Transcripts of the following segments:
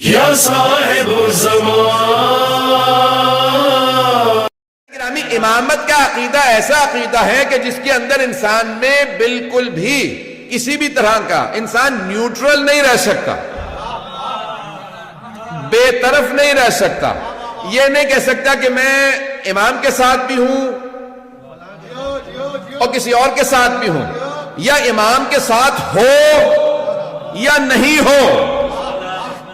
یا صاحب الزمان۔ امامت کا عقیدہ ایسا عقیدہ ہے کہ جس کے اندر انسان میں بالکل بھی کسی بھی طرح کا انسان نیوٹرل نہیں رہ سکتا، بے طرف نہیں رہ سکتا۔ یہ نہیں کہہ سکتا کہ میں امام کے ساتھ بھی ہوں اور کسی اور کے ساتھ بھی ہوں، یا امام کے ساتھ ہو یا نہیں ہو۔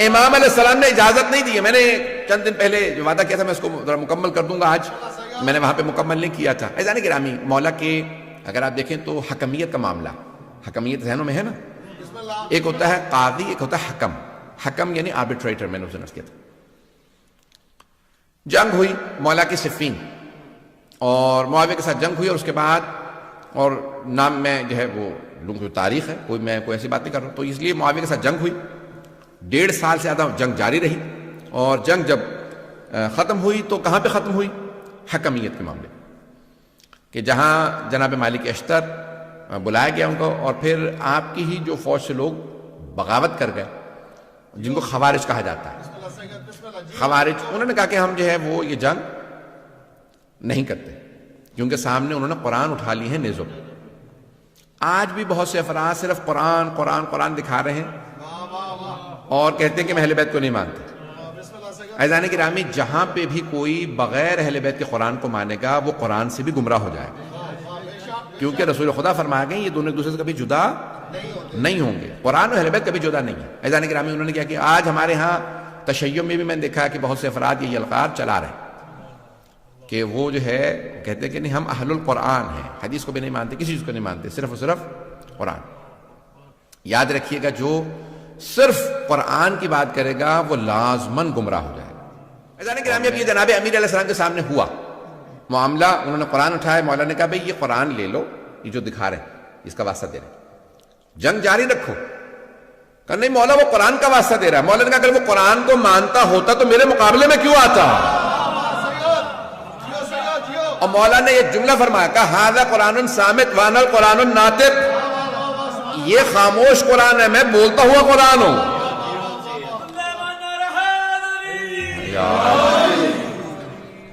امام علیہ السلام نے اجازت نہیں دی ہے۔ میں نے چند دن پہلے جو وعدہ کیا تھا میں اس کو مکمل کر دوں گا، آج میں نے وہاں پہ مکمل نہیں کیا تھا۔ عزیزان گرامی، مولا کے اگر آپ دیکھیں تو حکمیت کا معاملہ، حکمیت ذہنوں میں ہے نا، ایک ہوتا ہے قاضی، ایک ہوتا ہے حکم۔ حکم یعنی آربیٹریٹر، میں نے اسے نرس کیا تھا۔ جنگ ہوئی مولا کی صفین اور معاویہ کے ساتھ جنگ ہوئی، اور اس کے بعد اور نام میں جو ہے وہ لوگوں کی تاریخ ہے، میں کوئی ایسی بات نہیں کر رہا ہوں، تو اس لیے معاویہ کے ساتھ جنگ ہوئی، 1.5 سال سے زیادہ جنگ جاری رہی، اور جنگ جب ختم ہوئی تو کہاں پہ ختم ہوئی؟ حکمیت کے معاملے کہ جہاں جناب مالک اشتر بلایا گیا ان کو، اور پھر آپ کی ہی جو فوج سے لوگ بغاوت کر گئے جن کو خوارج کہا جاتا ہے۔ خوارج انہوں نے کہا کہ ہم جو ہے وہ یہ جنگ نہیں کرتے، کیونکہ سامنے انہوں نے قرآن اٹھا لی ہے نیزوں پہ۔ آج بھی بہت سے افراد صرف قرآن قرآن قرآن دکھا رہے ہیں اور کہتے ہیں کہ میں اہل بیت کو نہیں مانتے۔ عزیزان گرامی، جہاں پہ بھی کوئی بغیر اہل بیت کے قرآن کو مانے گا وہ قرآن سے بھی گمراہ ہو جائے گا، کیونکہ رسول خدا فرما گئے یہ دونوں ایک دوسرے سے کبھی جدا نہیں ہوں گے، قرآن اور اہل بیت کبھی جدا نہیں ہے۔ عزیزان گرامی، انہوں نے کیا کہ آج ہمارے ہاں تشیع میں بھی میں نے دیکھا کہ بہت سے افراد یہ القاب چلا رہے ہیں کہ وہ جو ہے کہتے ہیں کہ نہیں ہم اہل القرآن ہیں، حدیث کو بھی نہیں مانتے، کسی چیز کو نہیں مانتے، صرف اور صرف قرآن۔ یاد رکھیے گا جو صرف قرآن کی بات کرے گا وہ لازماً گمراہ ہو جائے گا۔ عزیزان گرامی، اب یہ جناب امیر علیہ السلام کے سامنے ہوا معاملہ، انہوں نے قرآن اٹھایا، مولا نے کہا بھئی یہ قرآن لے لو، یہ جو دکھا رہے ہیں اس کا واسطہ دے رہے ہیں، جنگ جاری رکھو۔ کہا نہیں مولا وہ قرآن کا واسطہ دے رہا ہے۔ مولا نے کہا اگر وہ قرآن کو مانتا ہوتا تو میرے مقابلے میں کیوں آتا؟ اور مولا نے یہ جملہ فرمایا، کہا ھذا قرآن صامت وانا القرآن الناطق، یہ خاموش قرآن ہے، میں بولتا ہوا قرآن ہوں۔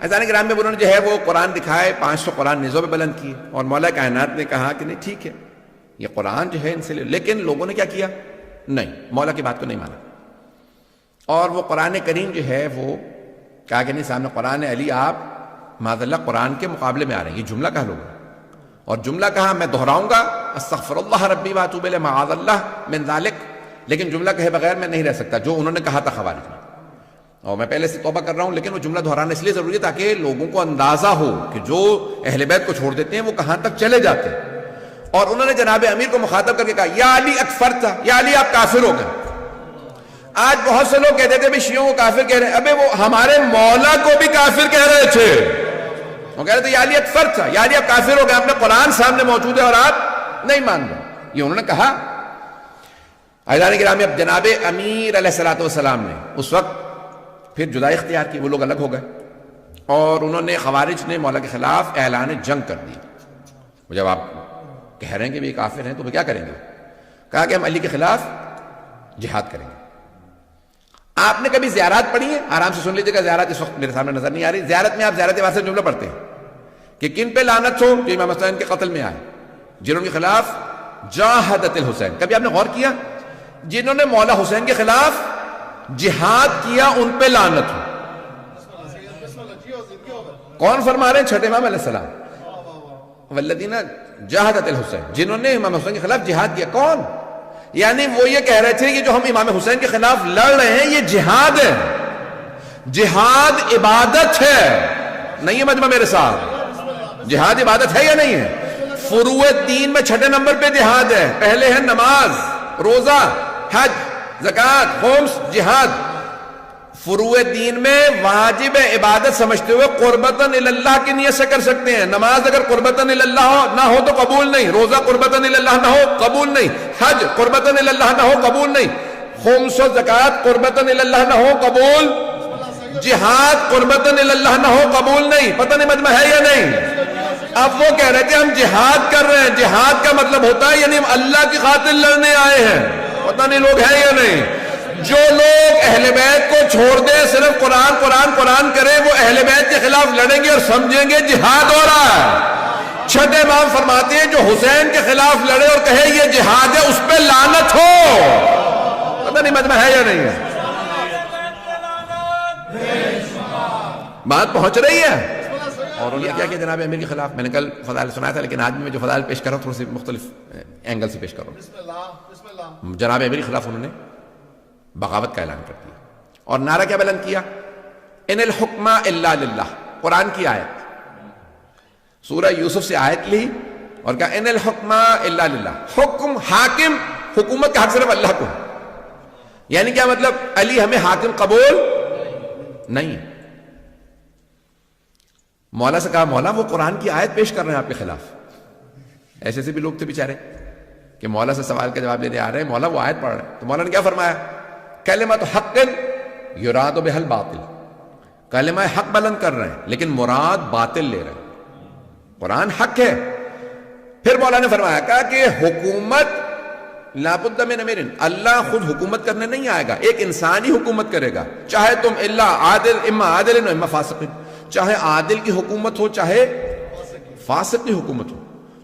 عزیزان گرامی، انہوں نے جو ہے وہ قرآن دکھائے، 500 قرآن نیزوں پہ بلند کیے، اور مولا کائنات نے کہا کہ نہیں ٹھیک ہے یہ قرآن جو ہے ان سے لے، لیکن لوگوں نے کیا کیا؟ نہیں، مولا کی بات کو نہیں مانا، اور وہ قرآن کریم جو ہے وہ کہا کہ نہیں سامنے قرآن علی آپ معاذ اللہ قرآن کے مقابلے میں آ رہے ہیں، یہ جملہ کہا لوگوں، اور جملہ کہا میں دہراؤں گا استغفر اللہ ربی واتوب الیہ معاذ اللہ من ذالک، لیکن جملہ کہے بغیر میں نہیں رہ سکتا جو انہوں نے کہا تھا خوارج میں، اور میں پہلے سے توبہ کر رہا ہوں، لیکن وہ جملہ دہرانا اس لیے ضروری ہے تاکہ لوگوں کو اندازہ ہو کہ جو اہل بیت کو چھوڑ دیتے ہیں وہ کہاں تک چلے جاتے ہیں۔ اور انہوں نے جناب امیر کو مخاطب کر کے کہا یا علی اکفرتا، یا علی آپ کافر ہو گئے۔ آج بہت سے لوگ کہتے تھے بھی شیعوں کو کافر کہہ رہے ہیں، ابے وہ ہمارے مولا کو بھی کافر کہہ رہے تھے، وہ کہہ رہے تھے یا علی اکفرتا، یا علی آپ کافر ہو گئے، اپنے قرآن سامنے موجود ہے اور آپ نہیں مان رہے، یہ انہوں نے کہا۔ عزیزان گرامی، اب جناب امیر علیہ السلام نے اس وقت پھر جدائی اختیار کی، وہ لوگ الگ ہو گئے، اور انہوں نے خوارج نے مولا کے خلاف اعلان جنگ کر دی۔ جب آپ کہہ رہے ہیں کہ یہ کافر ہیں تو وہ کیا کریں گے؟ کہا کہ ہم علی کے خلاف جہاد کریں گے۔ آپ نے کبھی زیارات پڑھی ہیں؟ آرام سے سن لیجیے گا، زیارات اس وقت میرے سامنے نظر نہیں آ رہی۔ زیارت میں آپ زیارت واسطے جملہ پڑھتے ہیں کہ کن پہ لعنت ہو؟ جو امام حسین کے قتل میں آئے، جنہوں کے خلاف جاہدت الحسین۔ کبھی آپ نے غور کیا جنہوں نے مولا حسین کے خلاف جہاد کیا ان پہ لعنت ہو؟ کون فرما رہے ہیں؟ چھٹے امام علیہ السلام، والذین جاہدت الحسین، جنہوں نے امام حسین کے خلاف جہاد کیا۔ کون؟ یعنی وہ یہ کہہ رہے تھے کہ جو ہم امام حسین کے خلاف لڑ رہے ہیں یہ جہاد ہے، جہاد عبادت ہے، نہیں ہے مجمع میرے ساتھ؟ جہاد عبادت ہے یا نہیں ہے؟ فروع دین میں 6 نمبر پہ جہاد ہے، پہلے ہے نماز، روزہ، حج، زکوٰۃ، خمس، جہاد۔ فروع دین میں واجب عبادت سمجھتے ہوئے قربتاً اللہ کی نیت سے کر سکتے ہیں۔ نماز اگر قربتاً اللہ نہ ہو تو قبول نہیں، روزہ قربتاً اللہ نہ ہو قبول نہیں، حج قربتاً اللہ نہ ہو قبول نہیں، خمس و زکوٰۃ قربتاً اللہ نہ ہو قبول، جہاد قربتاً اللہ نہ ہو قبول نہیں۔ پتہ نہیں مجمع ہے یا نہیں؟ اب وہ کہہ رہے تھے ہم جہاد کر رہے ہیں، جہاد کا مطلب ہوتا ہے یعنی ہم اللہ کی خاطر لڑنے آئے ہیں، پتہ نہیں لوگ ہیں یا نہیں؟ جو لوگ اہل بیت کو چھوڑ دیں, صرف قرآن قرآن قرآن کریں, وہ اہل بیت کے خلاف لڑیں گے اور سمجھیں گے جہاد ہو رہا ہے. چھٹے امام فرماتے ہیں جو حسین کے خلاف لڑے اور کہے یہ جہاد ہے, اس پہ لعنت ہو. پتہ نہیں مجمع ہے یا نہیں ہے, بات پہنچ رہی ہے. اور انہوں نے کیا کہ جناب امیر کے خلاف, میں نے کل فضائل سنایا تھا, لیکن آج میں جو فضائل پیش کر رہا ہوں تھوڑے سے مختلف اینگل سے پیش کر رہا ہوں. جناب امیر کے خلاف انہوں نے بغاوت کا اعلان کر دیا اور نعرہ کیا بلند کیا, ان الحکم الا للہ. قرآن کی آیت, سورہ یوسف سے آیت لی اور کہا ان الحکم الا للہ, حکم حاکم حکومت کا حق صرف اللہ کو. یعنی کیا مطلب, علی ہمیں حاکم قبول نہیں. مولا سے کہا مولا وہ قرآن کی آیت پیش کر رہے ہیں آپ کے خلاف. ایسے سے بھی لوگ تھے بیچارے کہ مولا سے سوال کا جواب لینے آ رہے ہیں, مولا وہ آیت پڑھ رہے ہیں. تو مولا نے کیا فرمایا, کلمۃ حق یراد بہا الباطل, کلمہ حق بلند کر رہے ہیں لیکن مراد باطل لے رہے ہیں, قرآن حق ہے. پھر مولا نے فرمایا کہا کہ حکومت لا بد من امیر, اللہ خود حکومت کرنے نہیں آئے گا, ایک انسان ہی حکومت کرے گا, چاہے تم اما عادل اما فاسق, چاہے عادل کی حکومت ہو چاہے فاسق کی حکومت ہو.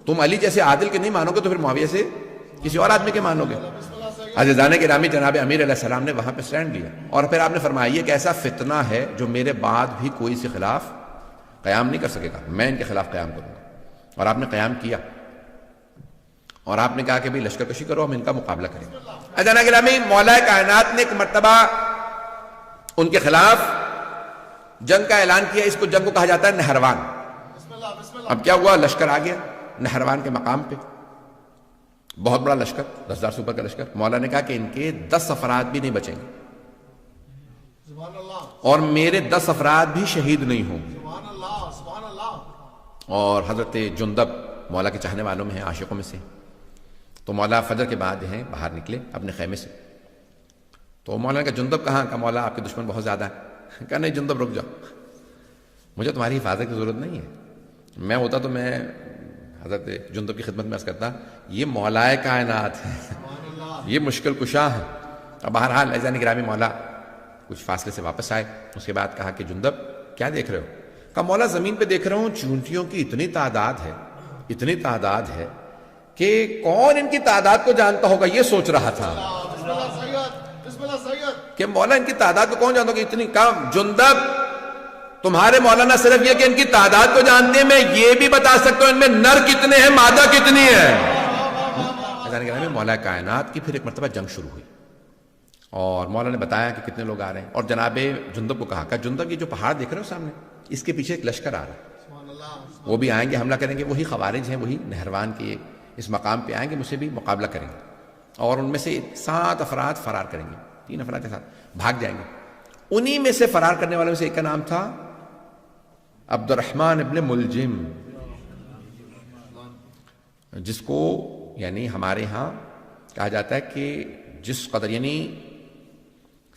تم علی جیسے عادل کے نہیں مانو گے تو پھر معاویہ سے کسی اور آدمی کے مانو گے. عزیزان گرامی, جناب امیر علیہ السلام نے وہاں پہ سٹینڈ لیا اور پھر آپ نے فرمایا یہ ایک ایسا فتنہ ہے جو میرے بعد بھی کوئی سے خلاف قیام نہیں کر سکے گا, میں ان کے خلاف قیام کروں گا. اور آپ نے قیام کیا اور آپ نے کہا کہ بھائی لشکر کشی کرو, ہم ان کا مقابلہ کریں. عزیزان گرامی, مولا کائنات نے ایک مرتبہ ان کے خلاف جنگ کا اعلان کیا. اس کو جنگ کو کہا جاتا ہے نہروان. اب کیا ہوا, لشکر آ گیا نہروان کے مقام پہ, بہت بڑا لشکر, 10,000 سے اوپر کا لشکر. مولا نے کہا کہ ان کے 10 افراد بھی نہیں بچیں گے اور میرے 10 افراد بھی شہید نہیں ہوں گے. اور حضرت جندب مولا کے چاہنے والوں میں ہیں, عاشقوں میں سے. تو مولا فجر کے بعد ہیں باہر نکلے اپنے خیمے سے. تو مولا نے کہا جندب کہاں, کہا مولا آپ کے دشمن بہت زیادہ ہیں. کہا نہیں جندب رک جاؤ, مجھے تمہاری حفاظت کی ضرورت نہیں ہے. میں ہوتا تو میں حضرت جندب کی خدمت میں عرض کرتا یہ مولائے کائنات ہے, یہ مشکل کشا ہے. اب بہرحال عزیزان گرامی مولا کچھ فاصلے سے واپس آئے. اس کے بعد کہا کہ جندب کیا دیکھ رہے ہو, کہا مولا زمین پہ دیکھ رہا ہوں چونٹیوں کی اتنی تعداد ہے کہ کون ان کی تعداد کو جانتا ہوگا, یہ سوچ رہا تھا کہ مولا ان کی تعداد کو کون جانتا ہوگا اتنی. کہا جندب تمہارے مولانا صرف یہ کہ ان کی تعداد کو جانتے ہیں, میں یہ بھی بتا سکتا ہوں ان میں نر کتنے ہیں مادہ کتنی ہے. مولا کائنات کی پھر ایک مرتبہ جنگ شروع ہوئی اور مولا نے بتایا کہ کتنے لوگ آ رہے ہیں. اور جناب جندب کو کہا کہ جندب یہ جو پہاڑ دیکھ رہے ہو سامنے, اس کے پیچھے ایک لشکر آ رہا ہے, وہ بھی آئیں گے, حملہ کریں گے. وہی خوارج ہیں, وہی نہروان کے اس مقام پہ آئیں گے, مجھ سے بھی مقابلہ کریں گے. اور ان میں سے 7 افراد فرار کریں گے, 3 افراد کے ساتھ بھاگ جائیں گے. انہی میں سے فرار کرنے والوں میں سے ایک کا نام تھا عبد الرحمن ابن ملجم, جس کو یعنی ہمارے ہاں کہا جاتا ہے کہ جس قدر یعنی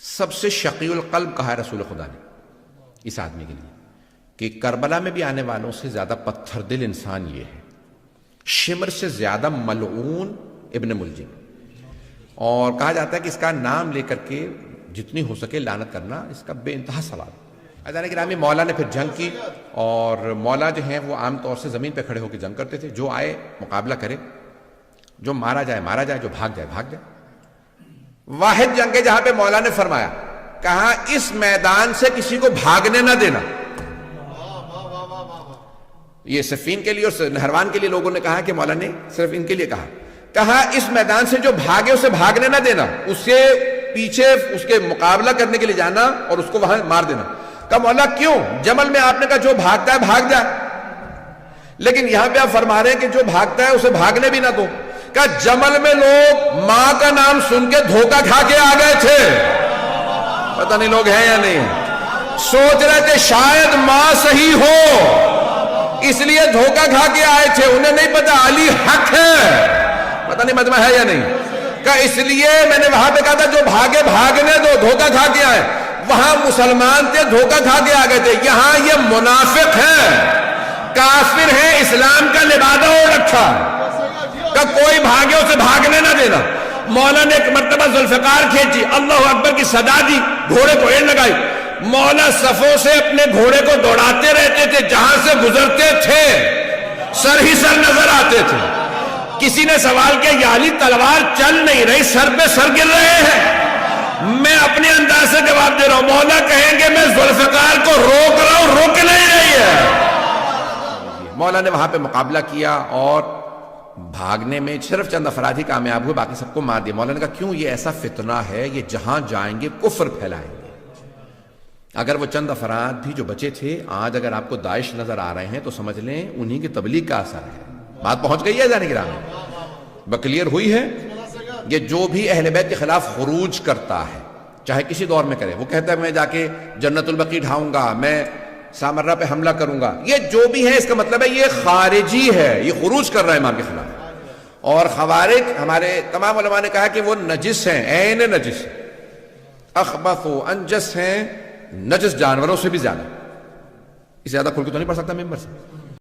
سب سے شقی القلب کہا ہے رسول خدا نے اس آدمی کے لیے کہ کربلا میں بھی آنے والوں سے زیادہ پتھر دل انسان یہ ہے, شمر سے زیادہ ملعون ابن ملجم. اور کہا جاتا ہے کہ اس کا نام لے کر کے جتنی ہو سکے لعنت کرنا اس کا بے انتہا ثواب. عزیزان گرامی, مولا نے پھر جنگ کی اور مولا جو ہیں وہ عام طور سے زمین پہ کھڑے ہو کے جنگ کرتے تھے. جو آئے مقابلہ کرے, جو مارا جائے, جو بھاگ جائے. واحد جنگ ہے جہاں پہ مولا نے فرمایا, کہا اس میدان سے کسی کو بھاگنے نہ دینا. یہ صفین کے لیے اور نہروان کے لیے لوگوں نے کہا کہ مولا نے صرف ان کے لیے کہا اس میدان سے جو بھاگے اسے بھاگنے نہ دینا, اس سے پیچھے اس کے مقابلہ کرنے کے لیے جانا اور اس کو وہاں مار دینا. کہا مولا کیوں, جمل میں آپ نے کہا جو بھاگتا ہے بھاگ جائے, لیکن یہاں پہ آپ فرما رہے ہیں کہ جو بھاگتا ہے اسے بھاگنے بھی نہ دو. کہا جمل میں لوگ ماں کا نام سن کے دھوکہ کھا کے آ گئے تھے, پتہ نہیں لوگ ہیں یا نہیں, سوچ رہے تھے شاید ماں صحیح ہو اس لیے دھوکہ کھا کے آئے تھے, انہیں نہیں پتا علی حق ہے. پتہ نہیں مجمع ہے یا نہیں. کہ اس لیے میں نے وہاں پہ کہا تھا جو بھاگے بھاگنے دو, دھوکہ کھا کے آئے. وہاں مسلمان تھے, دھوکہ کھا کے آ گئے تھے. یہاں یہ منافق ہیں, کافر ہیں, اسلام کا لبادہ ہو رکھا, کہ کوئی بھاگے اسے بھاگنے نہ دینا. مولا نے ایک مرتبہ ذوالفقار کھینچی، اللہ اکبر کی صدا دی، گھوڑے کو ایڑ لگائی، مولا صفوں سے اپنے گھوڑے کو دوڑاتے رہتے تھے، جہاں سے گزرتے تھے سر ہی سر نظر آتے تھے۔ کسی نے سوال کیا یا علی تلوار چل نہیں رہی، سر پہ سر گر رہے ہیں؟ میں اپنے انداز سے جواب دے رہا ہوں، مولا کہیں گے میں ذوالفقار کو روک رہا ہوں، روک نہیں رہی ہے۔ مولا نے وہاں پہ مقابلہ کیا اور بھاگنے میں صرف چند افراد ہی کامیاب ہوئے، باقی سب کو مار دیا۔ مولا نے کہا کیوں؟ یہ ایسا فتنہ ہے، یہ جہاں جائیں گے کفر پھیلائیں گے۔ اگر وہ چند افراد بھی جو بچے تھے، آج اگر آپ کو داعش نظر آ رہے ہیں تو سمجھ لیں انہی کی تبلیغ کا اثر ہے۔ بات پہنچ گئی ہے جانے گرام میں، بکلیئر ہوئی ہے۔ یہ جو بھی اہل بیت کے خلاف خروج کرتا ہے، چاہے کسی دور میں کرے، وہ کہتا ہے میں جا کے جنت البقیع ڈھاؤں گا، میں سامرہ پہ حملہ کروں گا، یہ جو بھی ہے اس کا مطلب ہے یہ خارجی ہے، یہ خروج کر رہا ہے امام کے خلاف۔ اور خوارج ہمارے تمام علماء نے کہا کہ وہ نجس ہیں، عین نجس، اخبث و انجس ہیں، نجس جانوروں سے بھی زیادہ۔ اس سے زیادہ کھل کے تو نہیں پڑھ سکتا ممبر سے۔